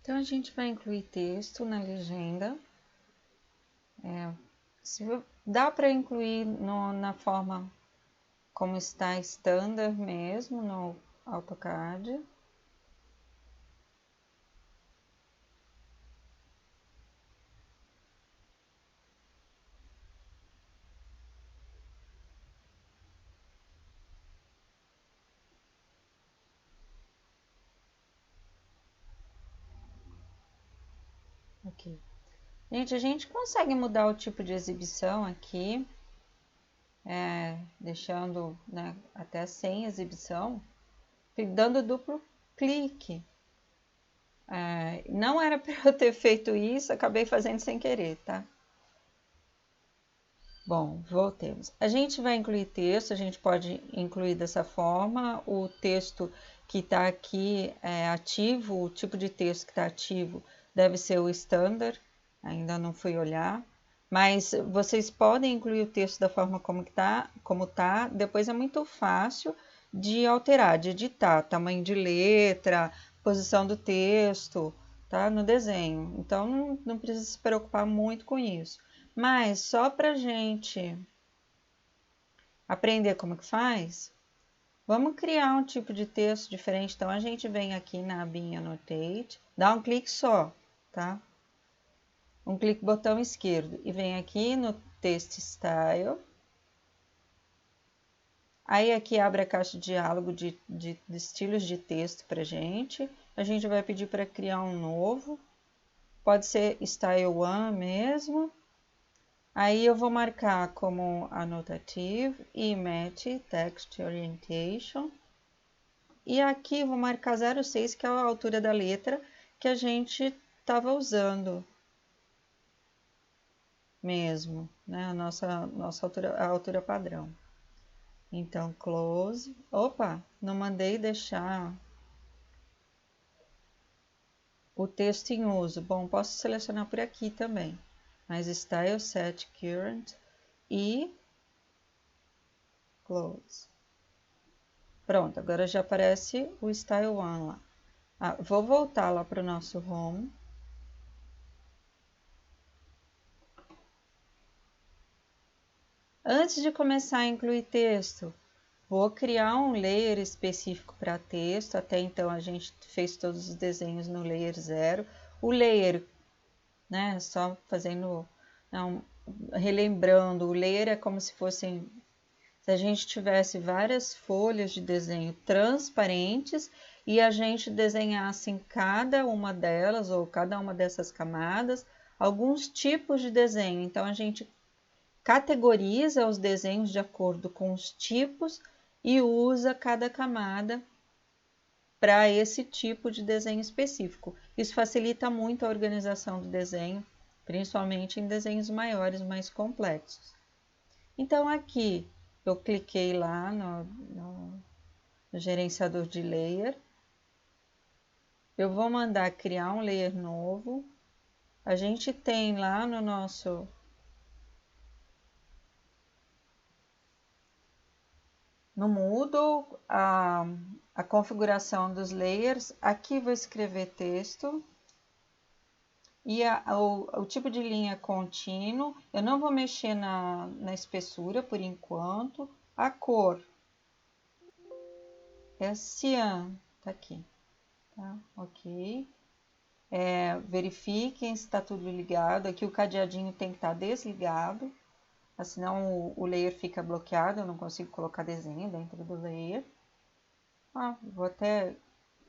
Então, a gente vai incluir texto na legenda. Dá para incluir na forma como está standard mesmo no AutoCAD. Aqui. Gente, a gente consegue mudar o tipo de exibição aqui, deixando, né, até sem exibição, dando duplo clique. Não era para eu ter feito isso, acabei fazendo sem querer, tá? Bom, voltemos. A gente vai incluir texto, a gente pode incluir dessa forma. O texto que está aqui é ativo, o tipo de texto que está ativo deve ser o standard, ainda não fui olhar. Mas vocês podem incluir o texto da forma como tá. Depois é muito fácil de alterar, de editar, tamanho de letra, posição do texto, tá? No desenho. Então não precisa se preocupar muito com isso. Mas só para gente aprender como que faz, vamos criar um tipo de texto diferente. Então a gente vem aqui na abinha Annotate, dá um clique só, tá? Um clique botão esquerdo e vem aqui no Text Style. Aí aqui abre a caixa de diálogo de estilos de texto para gente. A gente vai pedir para criar um novo. Pode ser Style 1 mesmo. Aí eu vou marcar como Annotative e Match Text Orientation. E aqui vou marcar 0,6, que é a altura da letra que a gente estava usando mesmo, né? A nossa altura, a altura padrão. Então, close. Opa, não mandei deixar o texto em uso. Bom, posso selecionar por aqui também. Mas Style Set Current e close. Pronto, agora já aparece o Style 1 lá. Vou voltar lá para o nosso Home. Antes de começar a incluir texto, vou criar um layer específico para texto. Até então a gente fez todos os desenhos no layer 0. O layer, né, só fazendo, não, relembrando, o layer é como se fossem, se a gente tivesse várias folhas de desenho transparentes e a gente desenhasse em cada uma delas, ou cada uma dessas camadas, alguns tipos de desenho. Então, a gente categoriza os desenhos de acordo com os tipos e usa cada camada para esse tipo de desenho específico. Isso facilita muito a organização do desenho, principalmente em desenhos maiores, mais complexos. Então, aqui eu cliquei lá no gerenciador de layer. Eu vou mandar criar um layer novo. A gente tem lá no nosso no Moodle a configuração dos layers. Aqui vou escrever texto. E o tipo de linha contínuo, eu não vou mexer na espessura por enquanto. A cor é cian, tá aqui, tá? Ok. Verifiquem se está tudo ligado. Aqui o cadeadinho tem que estar desligado, senão o layer fica bloqueado, eu não consigo colocar desenho dentro do layer. Vou até...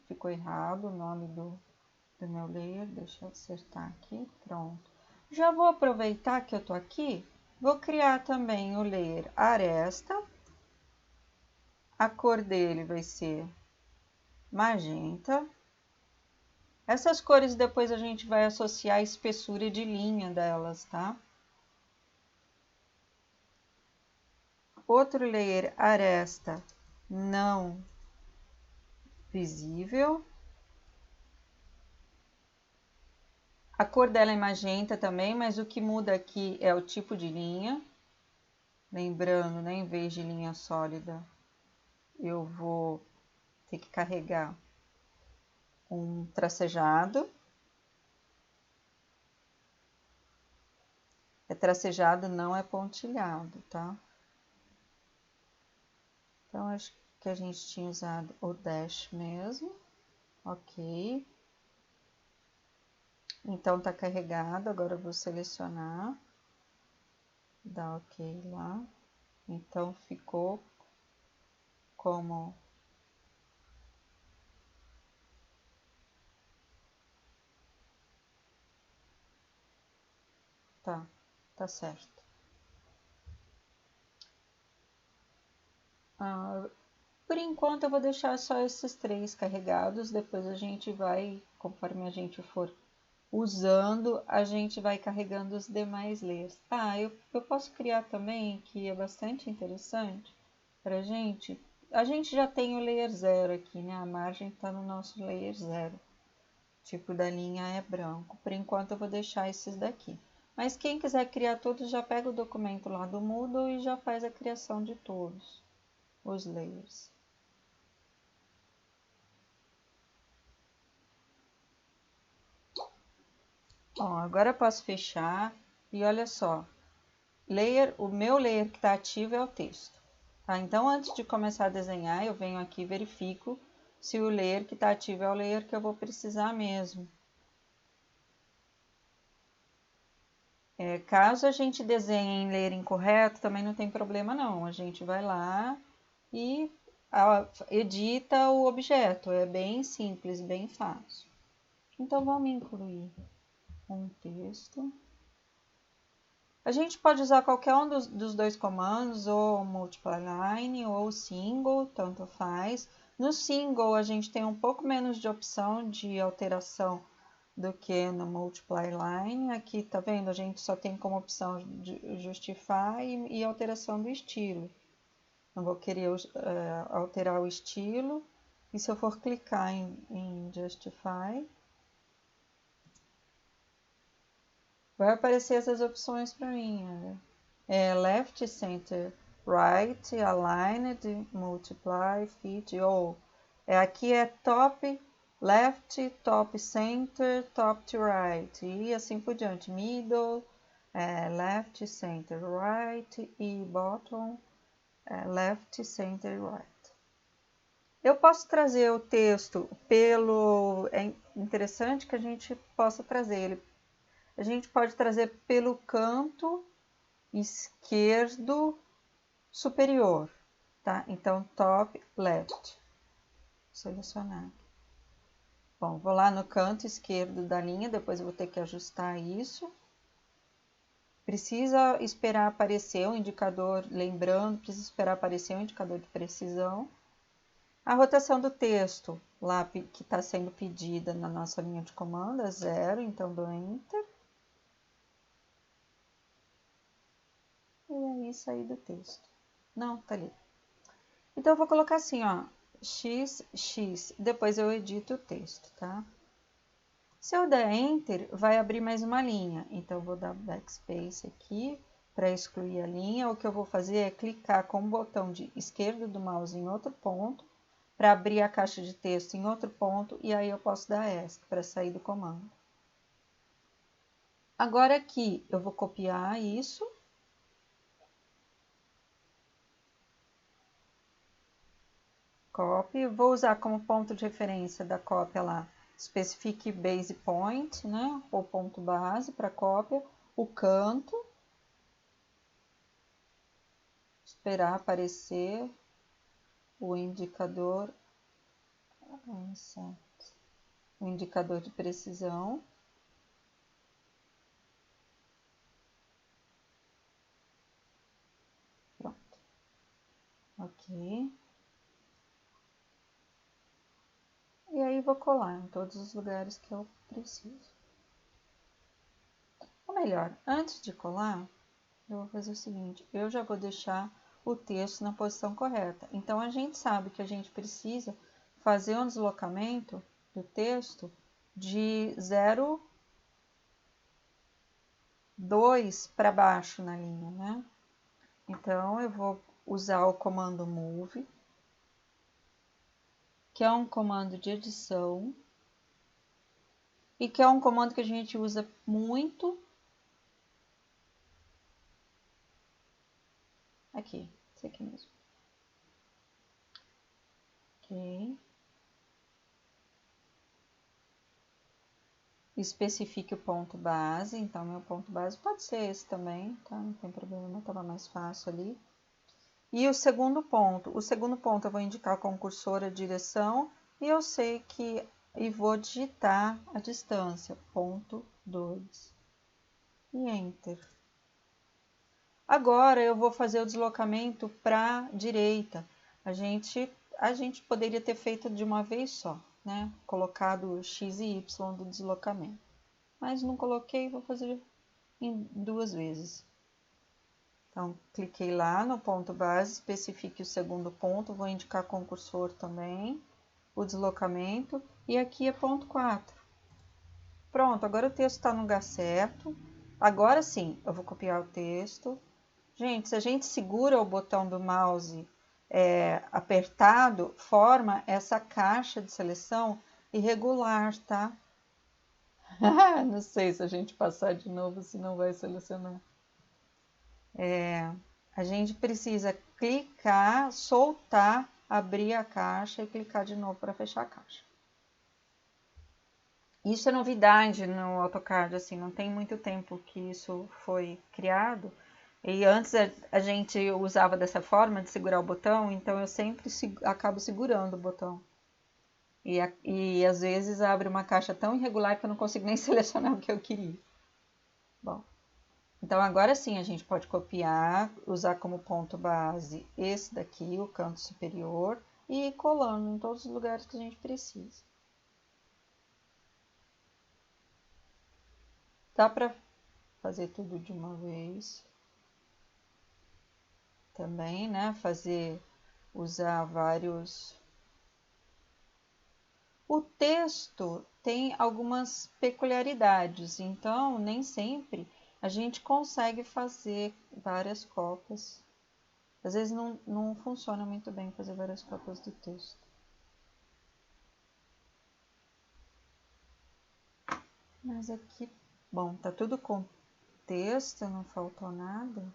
ficou errado o nome do meu layer, deixa eu acertar aqui, pronto. Já vou aproveitar que eu tô aqui, vou criar também o layer aresta. A cor dele vai ser magenta. Essas cores depois a gente vai associar a espessura de linha delas, tá? Outro layer aresta não visível. A cor dela é magenta também, mas o que muda aqui é o tipo de linha. Lembrando, né, em vez de linha sólida, eu vou ter que carregar um tracejado. tracejado, não é pontilhado, tá? Então, acho que a gente tinha usado o dash mesmo. Ok. Então, tá carregado. Agora eu vou selecionar. Dar ok lá. Então, ficou como... Tá certo. Por enquanto eu vou deixar só esses 3 carregados, depois a gente vai, conforme a gente for usando, a gente vai carregando os demais layers. Eu posso criar também, que é bastante interessante pra gente. A gente já tem o layer 0 aqui, né? A margem está no nosso layer 0. O tipo da linha é branco. Por enquanto eu vou deixar esses daqui. Mas quem quiser criar todos, já pega o documento lá do Moodle e já faz a criação de todos os layers. Bom, agora eu posso fechar e olha só, o meu layer que está ativo é o texto. Tá? Então, antes de começar a desenhar, eu venho aqui e verifico se o layer que está ativo é o layer que eu vou precisar mesmo. Caso a gente desenhe em layer incorreto, também não tem problema não. A gente vai lá e edita o objeto. É bem simples, bem fácil. Então, vamos incluir um texto. A gente pode usar qualquer um dos 2 comandos, ou multiply line ou single, tanto faz. No single, a gente tem um pouco menos de opção de alteração do que no multiply line. Aqui, tá vendo? A gente só tem como opção de justify e alteração do estilo. Não vou querer alterar o estilo. E se eu for clicar em justify, vai aparecer essas opções para mim. Left, center, right, aligned, multiply, fit, ou aqui é top, left, top, center, top to right, e assim por diante, middle, left, center, right, e bottom, left, center, right. Eu posso trazer o texto é interessante que a gente possa trazer ele. A gente pode trazer pelo canto esquerdo superior, tá? Então, top left. Selecionar. Bom, vou lá no canto esquerdo da linha, depois eu vou ter que ajustar isso. Precisa esperar aparecer o indicador, lembrando, precisa esperar aparecer o indicador de precisão. A rotação do texto, lá que está sendo pedida na nossa linha de comando, é 0, então dou Enter. E aí sair do texto. Não, tá ali. Então, eu vou colocar assim, ó, x, depois eu edito o texto, tá? Se eu der Enter, vai abrir mais uma linha. Então, eu vou dar Backspace aqui para excluir a linha. O que eu vou fazer é clicar com o botão de esquerdo do mouse em outro ponto, para abrir a caixa de texto em outro ponto, e aí eu posso dar ESC para sair do comando. Agora aqui, eu vou copiar isso. Copy, vou usar como ponto de referência da cópia lá, specific base point, né, ou ponto base para cópia, o canto, esperar aparecer o indicador, de precisão. Pronto. Ok. E aí vou colar em todos os lugares que eu preciso. Ou melhor, antes de colar, eu vou fazer o seguinte, eu já vou deixar o texto na posição correta. Então, a gente sabe que a gente precisa fazer um deslocamento do texto de 0,2 para baixo na linha, né? Então, eu vou usar o comando move, que é um comando de edição, e que é um comando que a gente usa muito Aqui, esse aqui mesmo. Ok. Especifique o ponto base, então meu ponto base pode ser esse também, tá? Não tem problema, estava mais fácil ali. E o segundo ponto eu vou indicar com o cursor a direção e eu sei que e vou digitar a distância, ponto 2 e Enter. Agora eu vou fazer o deslocamento para a direita. A gente poderia ter feito de uma vez só, né? Colocado x e y do deslocamento. Mas não coloquei, vou fazer em 2 vezes. Então, cliquei lá no ponto base, especifique o segundo ponto, vou indicar com o cursor também, o deslocamento, e aqui é ponto 4. Pronto, agora o texto está no lugar certo. Agora sim, eu vou copiar o texto. Gente, se a gente segura o botão do mouse apertado, forma essa caixa de seleção irregular, tá? Não sei se a gente passar de novo, se não vai selecionar. A gente precisa clicar, soltar, abrir a caixa e clicar de novo para fechar a caixa. Isso é novidade no AutoCAD, assim, não tem muito tempo que isso foi criado. E antes a gente usava dessa forma de segurar o botão, então eu sempre acabo segurando o botão. E às vezes abre uma caixa tão irregular que eu não consigo nem selecionar o que eu queria. Bom, então agora sim a gente pode copiar, usar como ponto base esse daqui, o canto superior, e ir colando em todos os lugares que a gente precisa. Dá para fazer tudo de uma vez. Também, né? Usar vários. O texto tem algumas peculiaridades, então nem sempre a gente consegue fazer várias cópias. Às vezes não funciona muito bem fazer várias cópias do texto. Mas aqui, bom, tá tudo com texto, não faltou nada.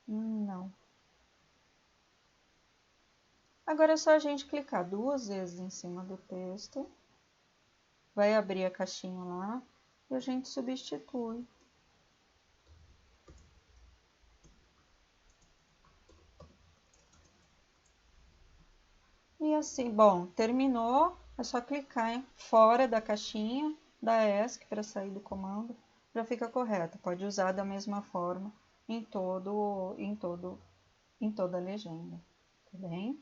Não. Agora é só a gente clicar 2 vezes em cima do texto. Vai abrir a caixinha lá e a gente substitui. E assim, bom, terminou, é só clicar fora da caixinha da ESC para sair do comando, já fica correto. Pode usar da mesma forma em toda a legenda, tá bem?